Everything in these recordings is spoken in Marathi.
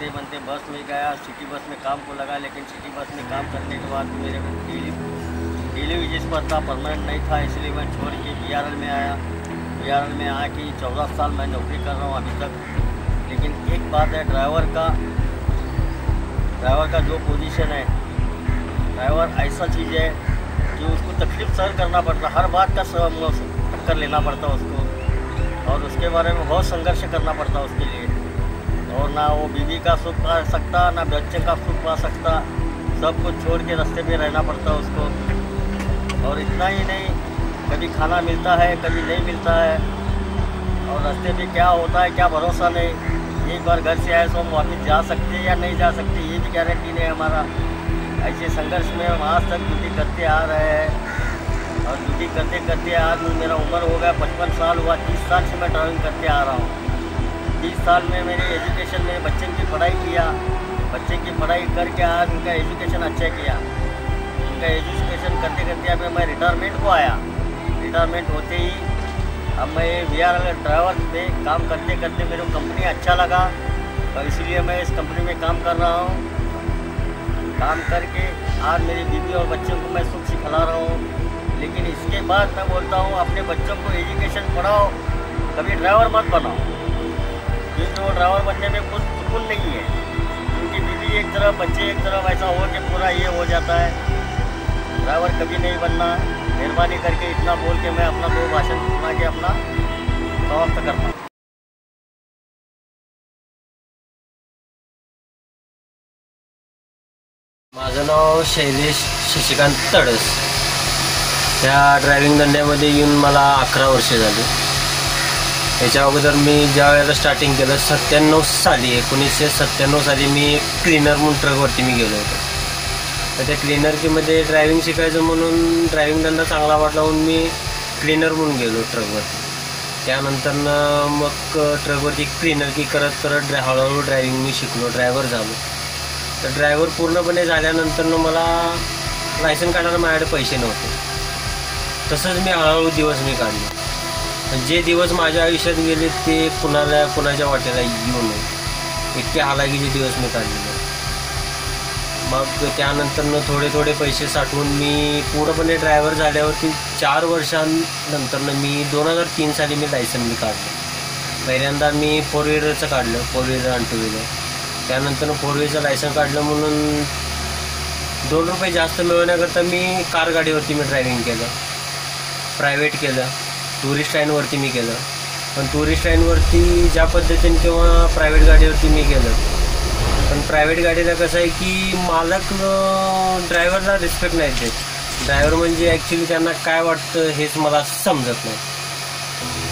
बनते बनते बस में गया, सिटी बस में काम को लगा। लेकिन सिटी बस में काम करने के बाद मेरे को डेली वेजेस पर था, परमानेंट नहीं था, इसलिए मैं छोड़ के BRL में आया। BRL में आके 14 साल मैं नौकरी कर रहा हूँ अभी तक। लेकिन एक बात है, ड्राइवर का जो पोजीशन है, ड्राइवर ऐसा चीज़ है कि उसको तकलीफ सहन करना पड़ता, हर बात का टक्कर लेना पड़ता उसको, और उसके बारे में बहुत संघर्ष करना पड़ता उसके लिए। और ना वो बीवी का सुख पा सकता, ना बच्चे का सुख पा सकता, सब कुछ छोड़ के रास्ते पे रहना पड़ता उसको। और इतना ही नहीं, कभी खाना मिलता है, कभी नहीं मिलता है, और रास्ते पे क्या होता है क्या भरोसा नहीं। एक बार घर से आए तो हम वापस जा सकते हैं या नहीं जा सकते, ये भी गारंटी नहीं हमारा। ऐसे संघर्ष में हम आज तक ड्यूटी करते आ रहे हैं, और ड्यूटी करते करते आज मेरा उम्र हो गया 55 साल हुआ। 30 साल से मैं ड्राइविंग करते आ रहा हूँ। 30 साल में मेरे एजुकेशन में बच्चे की पढ़ाई किया, बच्चे की पढ़ाई करके आज उनका एजुकेशन अच्छा किया। उनका एजुकेशन करते करते अब मैं रिटायरमेंट को आया। रिटायरमेंट होते ही अब मैं BRL ड्राइवर पे काम करते करते मेरे को कंपनी अच्छा लगा, और इसलिए मैं इस कंपनी में काम कर रहा हूँ। काम करके आज मेरी बीवी और बच्चों को मैं सुख सिखला रहा हूँ। लेकिन इसके बाद मैं बोलता हूँ, अपने बच्चों को एजुकेशन पढ़ाओ, कभी ड्राइवर मत बनाओ, क्योंकि वो ड्राइवर बनने में कुछ सुकून नहीं है। क्योंकि बीवी एक तरफ, बच्चे एक तरफ, ऐसा हो के पूरा ये हो जाता है। ड्राइवर कभी नहीं बनना। मेहरबानी करके इतना बोल के मैं अपना 2 भाषण सुना के अपना समाप्त करता हूँ। माझं नाव शैलेश शशिकांत तडस। त्या ड्रायव्हिंग धंद्यामध्ये येऊन मला 11 वर्षे झाली। याच्या अगोदर मी ज्या वेळेला स्टार्टिंग केलं 1997 साली मी क्लीनर म्हणून ट्रकवरती मी गेलो होतो। तर त्या क्लीनरकीमध्ये ड्रायव्हिंग शिकायचं म्हणून ड्रायव्हिंग धंदा चांगला वाटला म्हणून मी क्लीनर म्हणून गेलो ट्रकवरती। त्यानंतर मग ट्रकवरती क्लीनरकी करत करत हळूहळू ड्रायव्हिंग मी शिकलो, ड्रायव्हर झालो। तर ड्रायव्हर पूर्णपणे झाल्यानंतर मला लायसन काढायला माझ्याकडे पैसे नव्हते। तसंच मी हळूहळू दिवस मी काढले। जे दिवस माझ्या आयुष्यात गेले ते कुणाच्या वाटेला येऊ नये इतके हालाकीचे दिवस मी काढले। मग त्यानंतर थोडे पैसे साठवून मी पूर्णपणे ड्रायव्हर झाल्यावरती 4 वर्षांनंतर मी 2003 साली मी लायसन मी काढलं। पहिल्यांदा मी 4 व्हीलरचं काढलं, 4 व्हीलर आणि 2 व्हीलर। त्यानंतर 4 व्हीलरचं लायसन काढलं म्हणून 2 रुपये जास्त मिळवण्याकरता मी कार गाडीवरती मी ड्रायव्हिंग केलं, प्रायव्हेट केलं, टुरिस्ट लाईनवरती मी केलं। पण टुरिस्ट लाईनवरती ज्या पद्धतीने किंवा प्रायव्हेट गाडीवरती मी केलं, पण प्रायव्हेट गाडीला कसं आहे की मालक ड्रायव्हरला रिस्पेक्ट नाही देत। ड्रायव्हर म्हणजे ॲक्च्युली त्यांना काय वाटतं हेच मला समजत नाही।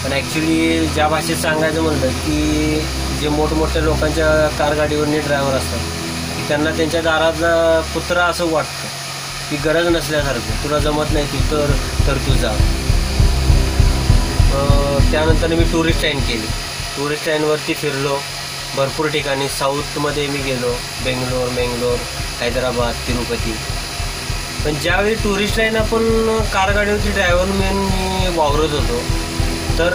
पण ॲक्च्युली ज्या भाषेत सांगायचं म्हणलं की जे मोठमोठ्या लोकांच्या कार गाडीवरनी ड्रायव्हर असतात की त्यांना त्यांच्या दारात कुत्रा असं वाटतं की गरज नसल्यासारखं, तुला जमत नाही तर तू जा। त्यानंतर मी टुरिस्ट लाईन केली, टुरिस्ट लाईनवरती फिरलो भरपूर ठिकाणी। साऊथमध्ये मी गेलो, बेंगलोर, हैदराबाद, तिरुपती। पण ज्यावेळी टुरिस्ट लाईन आपण कार गाडीवरती ड्रायव्हर म्हणून मी वावरत होतो, तर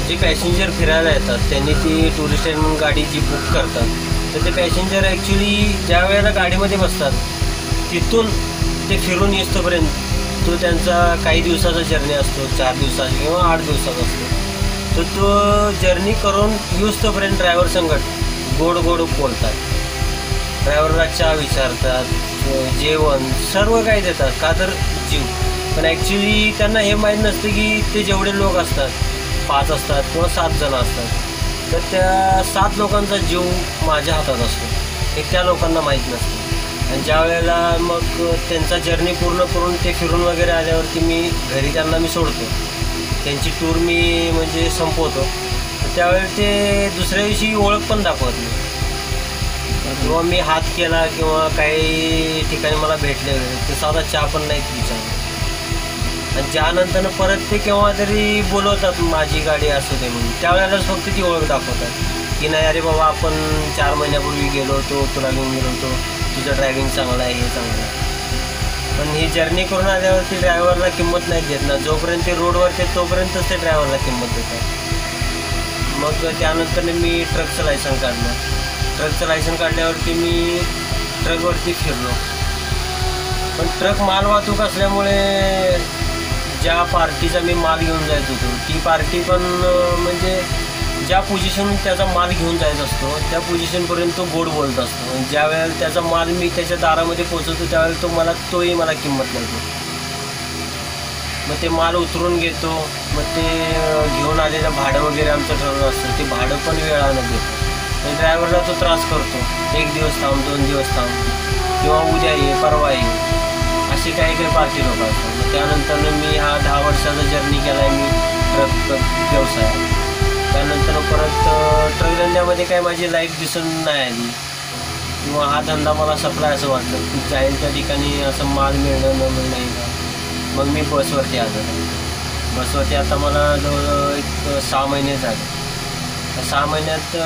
जे पॅसेंजर फिरायला येतात त्यांनी ती टुरिस्ट लाईन म्हणून गाडी जी बुक करतात, तर ते पॅसेंजर ॲक्च्युली ज्या वेळेला गाडीमध्ये बसतात तिथून ते फिरून येतोपर्यंत तो त्यांचा काही दिवसाचा जर्नी असतो, 4 दिवसाचा किंवा 8 दिवसाचा असतो। तर तो जर्नी करून येऊस्तोपर्यंत ड्रायव्हर संगत गोड बोलतात, ड्रायव्हरला चहा विचारतात, जेवण सर्व काही देतात, का तर जीव। पण ॲक्च्युली त्यांना हे माहीत नसतं की ते जेवढे लोक असतात, 5 असतात किंवा 7 जण असतात, तर त्या 7 लोकांचा जीव माझ्या हातात असतो, हे त्या लोकांना माहीत नसतं। आणि ज्या वेळेला मग त्यांचा जर्नी पूर्ण करून ते फिरून वगैरे आल्यावरती मी घरी त्यांना मी सोडतो, त्यांची टूर मी म्हणजे संपवतो। त्यावेळी ते दुसऱ्या दिवशी ओळख पण दाखवत नाही, किंवा मी हात केला किंवा काही ठिकाणी मला भेटले ते साधा चहा पण नाही विचारलं। आणि त्यानंतर परत ते केव्हा तरी बोलवतात माझी गाडी असू दे म्हणून, त्यावेळेलाच फक्त ती ओळख दाखवतात की नाही अरे बाबा आपण 4 महिन्यापूर्वी गेलो होतो, तुला घेऊन गेलो होतो, तुझं ड्रायव्हिंग चांगलं आहे, हे चांगलं आहे। पण ही जर्नी करून आल्यावरती ड्रायव्हरला किंमत नाही देत ना, जोपर्यंत ते रोडवरती तोपर्यंतच ते ड्रायव्हरला किंमत देतात। मग त्यानंतर मी ट्रकचं लायसन काढलं। ट्रकचं लायसन काढल्यावरती मी ट्रकवरती फिरलो. पण ट्रक माल वाहतूक असल्यामुळे ज्या पार्टीचा मी माल घेऊन जायत होतो ती पार्टी पण म्हणजे ज्या पोझिशन त्याचा माल घेऊन जायचा असतो त्या पोझिशनपर्यंत तो गोड बोलत असतो. ज्या वेळेला त्याचा माल मी त्याच्या दारामध्ये पोचवतो त्यावेळेला तोही मला किंमत नाही देत. मग ते माल उतरून घेतो, मग ते घेऊन आलेलं भाडं वगैरे आमचं ठरवलं असतं ते भाडं पण वेळानं देतो. आणि ड्रायव्हरला तो त्रास करतो, 1 दिवस थांब 2 दिवस थांब किंवा उद्या ये परवा ये अशी काही पार्टी लोक असतात. मग त्यानंतर मी हा 10 वर्षाचा जर्नी केला आहे मी ट्रक व्यवसायात. त्यानंतर परत ट्रक धंद्यामध्ये काय माझी लाईफ दिसून नाही आली किंवा हा धंदा मला सपला असं वाटलं की जाईल त्या ठिकाणी असं माल मिळणं न मिळणं नाही का. मग मी बसवरती आलो. बसवरती आता मला जवळ एक 6 महिने झाले. 6 महिन्यात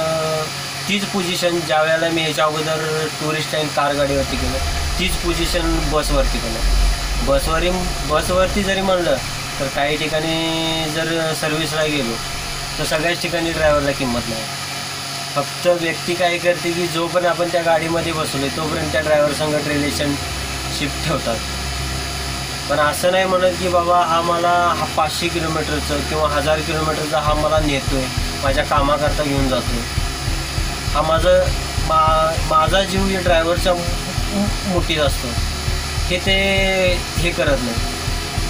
तीच पोझिशन ज्या वेळेला मी ह्याच्या अगोदर टुरिस्ट लाईन कार गाडीवरती केलं तीच पोझिशन बसवरती केलं. बसवरती जरी म्हणलं तर काही ठिकाणी जर सर्व्हिसला गेलो तर सगळ्याच ठिकाणी ड्रायव्हरला किंमत नाही. फक्त व्यक्ती काय करते की जोपर्यंत आपण त्या गाडीमध्ये बसलो तोपर्यंत त्या ड्रायव्हर संगत रिलेशनशिप ठेवतात. पण असं नाही म्हणत की बाबा हा मला 500 किलोमीटरचं किंवा 1000 किलोमीटरचा हा मला नेतो आहे, माझ्या कामाकरता घेऊन जातो आहे. हा माझा जीव या ड्रायव्हरच्या मुठीत असतो ते हे करत नाही.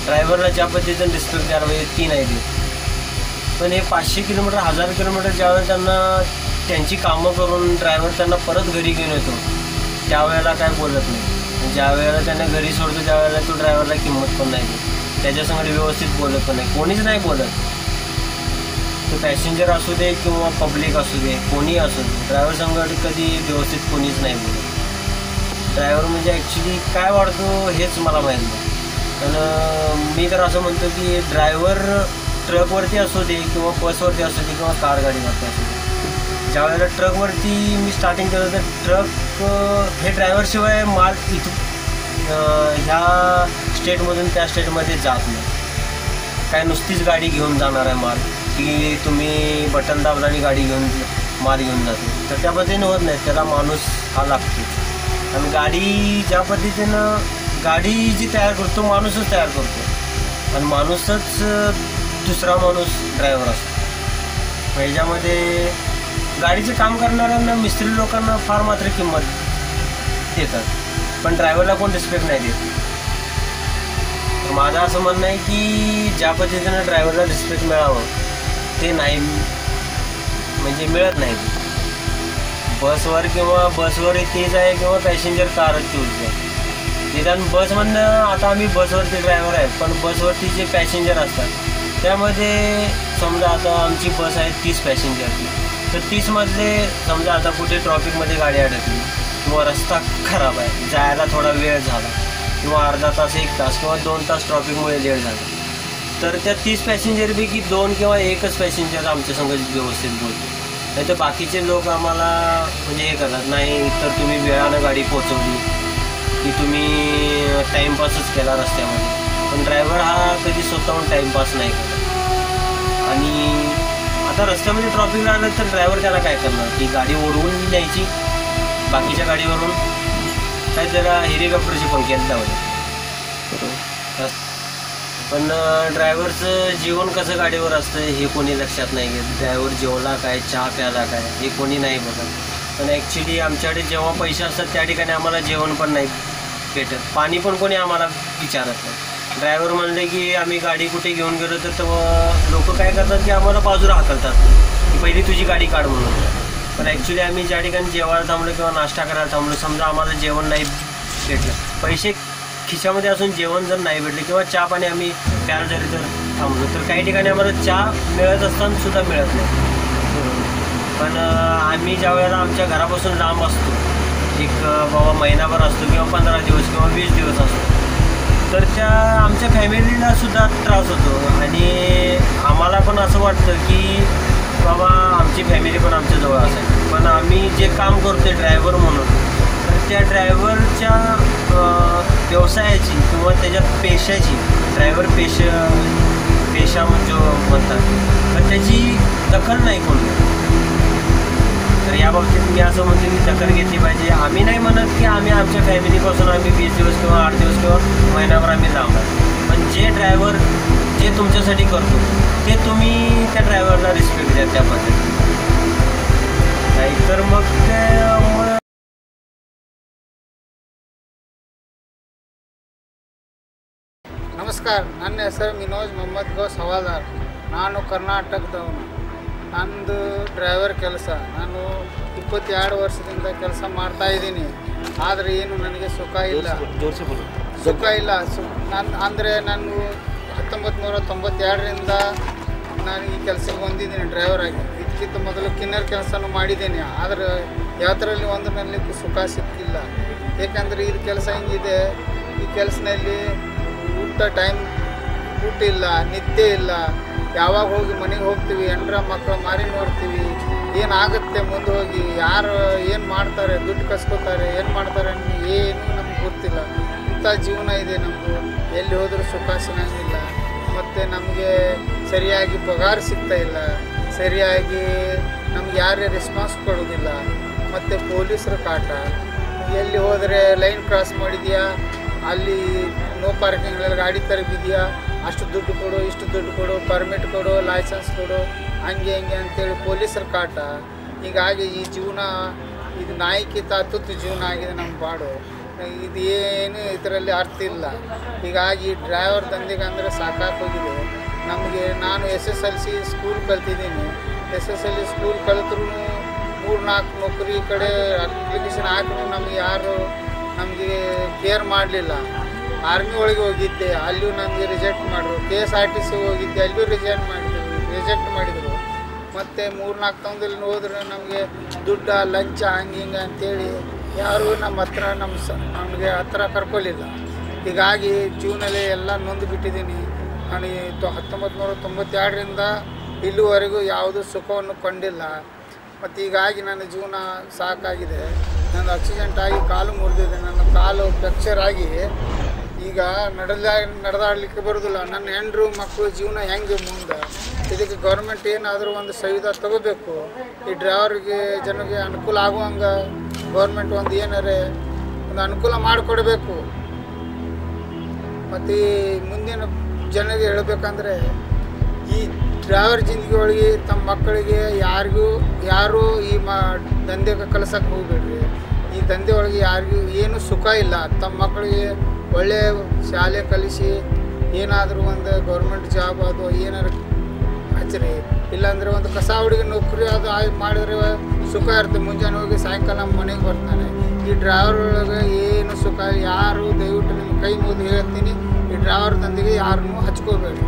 ड्रायव्हरला ज्या पद्धतीनं रिस्पेक्ट द्यायला पाहिजे ती नाही देत. पण हे 500 किलोमीटर 1000 किलोमीटर ज्यावेळेला त्यांना त्यांची कामं करून ड्रायव्हर त्यांना परत घरी घेऊन येतो त्यावेळेला काय बोलत नाही. ज्या वेळेला त्यांना घरी सोडतो त्यावेळेला तो ड्रायव्हरला किंमत पण नाही देत, त्याच्यासंग व्यवस्थित बोलत पण नाही, कोणीच नाही बोलत. तो पॅसेंजर असू दे किंवा पब्लिक असू दे कोणी असू दे ड्रायव्हर संगत कधी व्यवस्थित कोणीच नाही बोलत. ड्रायव्हर म्हणजे ॲक्च्युली काय वाढतो हेच मला माहीत नाही. कारण मी तर असं म्हणतो की ड्रायव्हर ट्रकवरती असू दे किंवा बसवरती असू दे किंवा कार गाडीवरती असू दे, ज्या वेळेला ट्रकवरती मी स्टार्टिंग केलं तर ट्रक हे ड्रायव्हरशिवाय माल इथून ह्या स्टेटमधून त्या स्टेटमध्ये जात नाही. काय नुसतीच गाडी घेऊन जाणार आहे माल की तुम्ही बटन दाबला आणि गाडी घेऊन माल घेऊन जातो तर त्या पद्धतीनं होत नाही. त्याला माणूस हा लागतो. आणि गाडी ज्या पद्धतीनं गाडी जी तयार करतो माणूसच तयार करतो आणि माणूसच दुसरा माणूस ड्रायव्हर असतो. ह्याच्यामध्ये गाडीचे काम करणाऱ्यांना मिस्त्री लोकांना फार मात्र किंमत देतात पण ड्रायव्हरला कोण रिस्पेक्ट नाही देत. माझं असं म्हणणं आहे की ज्या पद्धतीनं ड्रायव्हरला रिस्पेक्ट मिळावं ते नाही म्हणजे मिळत नाही. बसवर किंवा बसवर तेच आहे किंवा पॅसेंजर कारच तेच आहे. निदान बसमधनं आता आम्ही बसवरती ड्रायव्हर आहे पण बसवरती जे पॅसेंजर असतात त्यामध्ये समजा आता आमची बस आहे 30 पॅसेंजरची तर 30मधले समजा आता कुठे ट्रॉफिकमध्ये गाडी अडकली किंवा रस्ता खराब आहे जायला थोडा वेळ झाला किंवा अर्धा तास 1 तास किंवा 2 तास ट्रॉफिकमुळे लेट झाला तर त्या 30 पॅसेंजरपैकी 2 किंवा 1च पॅसेंजर आमच्या संग व्यवस्थित बोलतो. नाही तर बाकीचे लोक आम्हाला म्हणजे हे करतात नाही तर तुम्ही वेळानं गाडी पोचवली की तुम्ही टाईमपासच केला रस्त्यामध्ये. पण ड्रायव्हर हा कधी स्वतःहून टाईमपास नाही करत. आणि आता रस्त्यामध्ये ट्रॉफिक लागलं तर ड्रायव्हर त्याला काय करणार ती गाडी ओढवून न्यायची बाकीच्या गाडीवरून काय त्याला हेलिकॉप्टरची पंखी लावली. पण ड्रायव्हरचं जीवन कसं गाडीवर असतं हे कोणी लक्षात नाही घेत. ड्रायव्हर जेवला काय चहा प्याला काय हे कोणी नाही बघत. पण ॲक्च्युली आमच्याकडे जेव्हा पैसे असतात त्या ठिकाणी आम्हाला जेवण पण नाही भेटत, पाणी पण कोणी आम्हाला विचारत नाही. ड्रायव्हर म्हणले की आम्ही गाडी कुठे घेऊन गेलो तर तेव्हा लोक काय करतात की आम्हाला बाजूला हाकलतात की पहिली तुझी गाडी काढ म्हणून. पण ॲक्च्युली आम्ही ज्या ठिकाणी जेवायला थांबलो किंवा नाश्ता करायला थांबलो समजा आम्हाला जेवण नाही भेटलं पैसे खिशामध्ये असून जेवण जर नाही भेटले किंवा चहा पाणी आम्ही प्यायला जरी जर थांबलो तर काही ठिकाणी आम्हाला चहा मिळत असताना सुद्धा मिळत नाही. पण आम्ही ज्या वेळेला आमच्या घरापासून लांब असतो एक बाबा महिनाभर असतो किंवा 15 दिवस किंवा 20 दिवस असतो तर त्या आमच्या फॅमिलीला सुद्धा त्रास होतो आणि आम्हाला पण असं वाटतं की बाबा आमची फॅमिली पण आमच्याजवळ असेल. पण आम्ही जे काम करतो ड्रायव्हर म्हणून तर त्या ड्रायव्हरच्या व्यवसायाची किंवा त्याच्या पेशाची ड्रायव्हर पेशा जो म्हणतात तर त्याची दखल नाही कोणी. तर या बाबतीत मी असं म्हणतो की दखल घेतली पाहिजे. आम्ही नाही म्हणत की आम्ही आमच्या फॅमिलीपासून आम्ही 20 दिवस किंवा 8 दिवस किंवा महिनाभर आम्ही लावणार, पण जे ड्रायव्हर जे तुमच्यासाठी करतो ते तुम्ही त्या ड्रायव्हरला रिस्पेक्ट द्या त्या पद्धतीने. नाहीतर मग ನಮಸ್ಕಾರ. ನನ್ನ ಹೆಸರು ಮಿನೋಜ್ ಮೊಹಮ್ಮದ್ ಗೌಸ್ ಹವಾಲ್ದಾರ್. ನಾನು ಕರ್ನಾಟಕದವನು. ನಂದು ಡ್ರೈವರ್ ಕೆಲಸ. ನಾನು 22 ವರ್ಷದಿಂದ ಕೆಲಸ ಮಾಡ್ತಾಯಿದ್ದೀನಿ. ಆದರೆ ಏನು ನನಗೆ ಸುಖ ಇಲ್ಲ. ಅಂದರೆ ನಾನು 1992ರಿಂದ ನಾನು ಈ ಕೆಲಸಕ್ಕೆ ಬಂದಿದ್ದೀನಿ ಡ್ರೈವರ್ ಆಗಿ. ಇದಕ್ಕಿಂತ ಮೊದಲು ಕಿನ್ನರ್ ಕೆಲಸನೂ ಮಾಡಿದ್ದೀನಿ. ಆದರೆ ಯಾವ್ದರಲ್ಲಿ ಒಂದರಲ್ಲಿ ಸುಖ ಸಿಕ್ಕಿಲ್ಲ. ಏಕೆಂದರೆ ಇದು ಕೆಲಸ ಹಿಂಗಿದೆ. ಈ ಕೆಲಸದಲ್ಲಿ ಊಟ ಇಲ್ಲ, ನಿದ್ದೆ ಇಲ್ಲ. ಯಾವಾಗ ಹೋಗಿ ಮನೆಗೆ ಹೋಗ್ತೀವಿ, ಹೆಂಡ್ರ ಮಕ್ಕಳು ಮಾರಿ ನೋಡ್ತೀವಿ. ಏನಾಗುತ್ತೆ ಮುಂದೆ ಹೋಗಿ, ಯಾರು ಏನು ಮಾಡ್ತಾರೆ, ದುಡ್ಡು ಕಸ್ಕೋತಾರೆ, ಏನು ಮಾಡ್ತಾರೆ ಏನೂ ನಮ್ಗೆ ಗೊತ್ತಿಲ್ಲ. ಇಂಥ ಜೀವನ ಇದೆ ನಮ್ಮದು. ಎಲ್ಲಿ ಹೋದರೂ ಸುಖ ಸಿಗಂಗಿಲ್ಲ. ಮತ್ತು ನಮಗೆ ಸರಿಯಾಗಿ ಪಗಾರ ಸಿಗ್ತಾಯಿಲ್ಲ, ಸರಿಯಾಗಿ ನಮ್ಗೆ ಯಾರೇ ರೆಸ್ಪಾನ್ಸ್ ಕೊಡೋದಿಲ್ಲ. ಮತ್ತು ಪೊಲೀಸರ ಕಾಟ. ಎಲ್ಲಿ ಹೋದರೆ ಲೈನ್ ಕ್ರಾಸ್ ಮಾಡಿದೆಯಾ, ಅಲ್ಲಿ ನೋ ಪಾರ್ಕಿಂಗ್ನಲ್ಲಿ ಗಾಡಿ ತರಬಿದೆಯಾ, ಅಷ್ಟು ದುಡ್ಡು ಕೊಡು, ಇಷ್ಟು ದುಡ್ಡು ಕೊಡು, ಪರ್ಮಿಟ್ ಕೊಡು, ಲೈಸೆನ್ಸ್ ಕೊಡು, ಹಂಗೆ ಅಂತೇಳಿ ಪೊಲೀಸರ ಕಾಟ. ಹೀಗಾಗಿ ಈ ಜೀವನ ಇದು ನಾಯಿಕಿಂತ ತುತ್ತು ಜೀವನ ಆಗಿದೆ ನಮ್ಮ ಪಾಡು. ಇದು ಏನು ಇದರಲ್ಲಿ ಅರ್ಥ ಇಲ್ಲ. ಹೀಗಾಗಿ ಡ್ರೈವರ್ ದಂಧೆಗೆ ಅಂದರೆ ಸಾಕಾಗೋಗಿದೆ ನಮಗೆ. ನಾನು SSLC ಸ್ಕೂಲ್ ಕಲ್ತಿದ್ದೀನಿ. SSLC ಸ್ಕೂಲ್ ಕಲಿತ್ರೂ 3-4 ನೌಕರಿ ಕಡೆ ಅಪ್ಲಿಕೇಶನ್ ಹಾಕಿದ್ರು ನಮಗೆ ಕೇರ್ ಮಾಡಲಿಲ್ಲ. ಆರ್ಮಿ ಒಳಗೆ ಹೋಗಿದ್ದೆ, ಅಲ್ಲಿಯೂ ನನಗೆ ರಿಜೆಕ್ಟ್ ಮಾಡಿದ್ರು. KSRTC ಹೋಗಿದ್ದೆ, ಅಲ್ಲಿಯೂ ರಿಜೆಕ್ಟ್ ಮಾಡಿದರು. ಮತ್ತು 3-4 ತಂದಲ್ಲಿ ಹೋದ್ರೆ ನಮಗೆ ದುಡ್ಡ ಲಂಚ ಹಿಂಗೆ ಅಂತೇಳಿ ಯಾರೂ ನಮಗೆ ಹತ್ರ ಕರ್ಕೊಳ್ಳಿಲ್ಲ. ಹೀಗಾಗಿ ಜೀವನದಲ್ಲಿ ಎಲ್ಲ ನೊಂದು ಬಿಟ್ಟಿದ್ದೀನಿ. ನಾನು 1992ರಿಂದ ಇಲ್ಲಿವರೆಗೂ ಯಾವುದೂ ಸುಖವನ್ನು ಕಂಡಿಲ್ಲ. ಮತ್ತು ಹೀಗಾಗಿ ನನ್ನ ಜೀವನ ಸಾಕಾಗಿದೆ. ನನ್ನ ಆಕ್ಸಿಡೆಂಟ್ ಆಗಿ ಕಾಲು ಮುರಿದಿದೆ. ನನ್ನ ಕಾಲು ಫ್ರ್ಯಾಕ್ಚರ್ ಆಗಿ ಈಗ ನಡೆದಾಡಲಿಕ್ಕೆ ಬರೋದಿಲ್ಲ. ನನ್ನ ಹೆಂಡ್ರು ಮಕ್ಕಳು ಜೀವನ ಹೆಂಗೆ ಮುಂದೆ? ಇದಕ್ಕೆ ಗೌರ್ಮೆಂಟ್ ಏನಾದರೂ ಒಂದು ಸಂವಿಧಾನ ತಗೋಬೇಕು. ಈ ಡ್ರೈವರ್ಗೆ ಜನರಿಗೆ ಅನುಕೂಲ ಆಗುವಂಗೆ ಗೌರ್ಮೆಂಟ್ ಒಂದು ಏನಾರೇ ಒಂದು ಅನುಕೂಲ ಮಾಡಿಕೊಡ್ಬೇಕು. ಮತ್ತು ಈ ಮುಂದಿನ ಜನರಿಗೆ ಹೇಳಬೇಕಂದ್ರೆ, ಈ ಡ್ರೈವರ್ ಜಿಂದಗಿ ಒಳಗೆ ತಮ್ಮ ಮಕ್ಕಳಿಗೆ ಯಾರೂ ಈ ದಂಧೆಗೆ ಕಲಿಸೋಕೆ ಹೋಗ್ಬೇಡ್ರಿ. ಈ ದಂಧೆ ಒಳಗೆ ಯಾರಿಗೂ ಏನೂ ಸುಖ ಇಲ್ಲ. ತಮ್ಮ ಮಕ್ಕಳಿಗೆ ಒಳ್ಳೆಯ ಶಾಲೆ ಕಲಿಸಿ ಏನಾದರೂ ಒಂದು ಗೌರ್ಮೆಂಟ್ ಜಾಬ್ ಅದು ಏನಾದ್ರು ಹಚ್ಚಿರಿ. ಇಲ್ಲಾಂದರೆ ಒಂದು ಕಸ ಹುಡುಗಿ ನೌಕರಿ ಅದು ಮಾಡಿದ್ರೆ ಸುಖ ಇರುತ್ತೆ. ಮುಂಜಾನೆ ಹೋಗಿ ಸಾಯಂಕಾಲ ನಮ್ಮ ಮನೆಗೆ ಬರ್ತಾನೆ. ಈ ಡ್ರೈವರ್ ಒಳಗೆ ಏನು ಸುಖ ಯಾರು ದಯವಿಟ್ಟು ನಿಮ್ಮ ಕೈ ಮುಗಿದು ಹೇಳ್ತೀನಿ, ಈ ಡ್ರೈವರ್ ದಂಧೆಗೆ ಯಾರನ್ನೂ ಹಚ್ಕೋಬೇಡಿ.